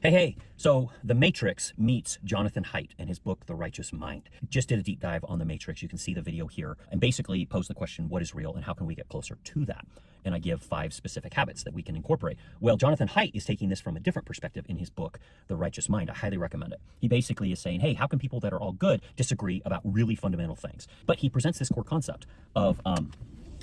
Hey, so The Matrix meets Jonathan Haidt in his book, The Righteous Mind. Just did a deep dive on The Matrix. You can see the video here and basically pose the question, what is real and how can we get closer to that? And I give 5 specific habits that we can incorporate. Well, Jonathan Haidt is taking this from a different perspective in his book, The Righteous Mind. I highly recommend it. He basically is saying, hey, how can people that are all good disagree about really fundamental things? But he presents this core concept of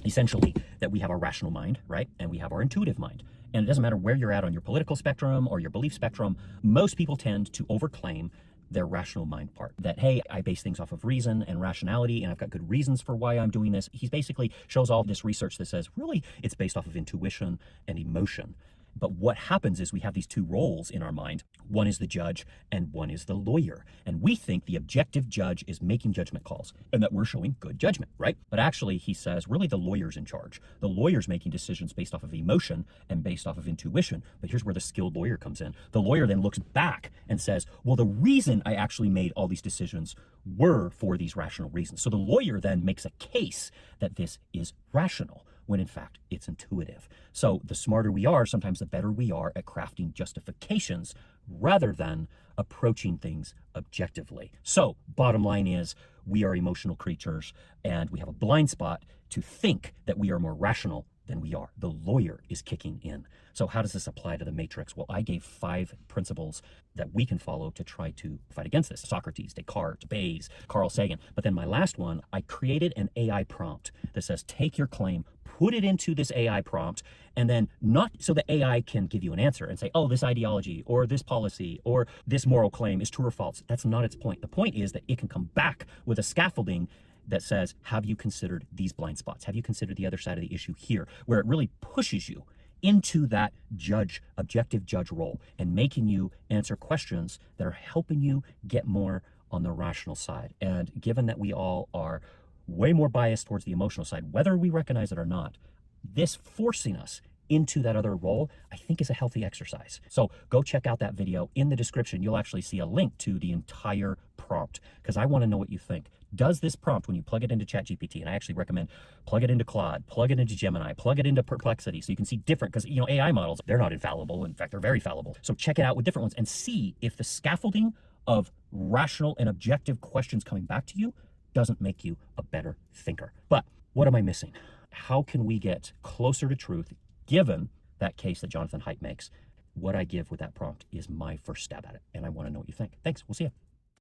essentially that we have our rational mind, right? And we have our intuitive mind. And it doesn't matter where you're at on your political spectrum or your belief spectrum, most people tend to overclaim their rational mind part. That, hey, I base things off of reason and rationality, and I've got good reasons for why I'm doing this. He basically shows all this research that says, really, it's based off of intuition and emotion. But what happens is we have these 2 roles in our mind. One is the judge and one is the lawyer. And we think the objective judge is making judgment calls and that we're showing good judgment, right? But actually, he says, really the lawyer's in charge. The lawyer's making decisions based off of emotion and based off of intuition. But here's where the skilled lawyer comes in. The lawyer then looks back and says, well, the reason I actually made all these decisions were for these rational reasons. So the lawyer then makes a case that this is rational, when in fact it's intuitive. So the smarter we are, sometimes the better we are at crafting justifications rather than approaching things objectively. So bottom line is, we are emotional creatures and we have a blind spot to think that we are more rational than we are. The lawyer is kicking in. So how does this apply to the Matrix? Well, I gave 5 principles that we can follow to try to fight against this. Socrates, Descartes, Bayes, Carl Sagan. But then my last one, I created an AI prompt that says, take your claim, put it into this AI prompt, and then not so the AI can give you an answer and say, oh, this ideology or this policy or this moral claim is true or false. That's not its point. The point is that it can come back with a scaffolding that says, have you considered these blind spots? Have you considered the other side of the issue here? Where it really pushes you into that objective judge role and making you answer questions that are helping you get more on the rational side. And given that we all are way more biased towards the emotional side, whether we recognize it or not, this forcing us into that other role, I think is a healthy exercise. So go check out that video. In the description, you'll actually see a link to the entire prompt because I want to know what you think. Does this prompt, when you plug it into ChatGPT, and I actually recommend plug it into Claude, plug it into Gemini, plug it into Perplexity so you can see different, because AI models, they're not infallible. In fact, they're very fallible. So check it out with different ones and see if the scaffolding of rational and objective questions coming back to you doesn't make you a better thinker. But what am I missing? How can we get closer to truth given that case that Jonathan Haidt makes? What I give with that prompt is my first stab at it, and I want to know what you think. Thanks. We'll see you.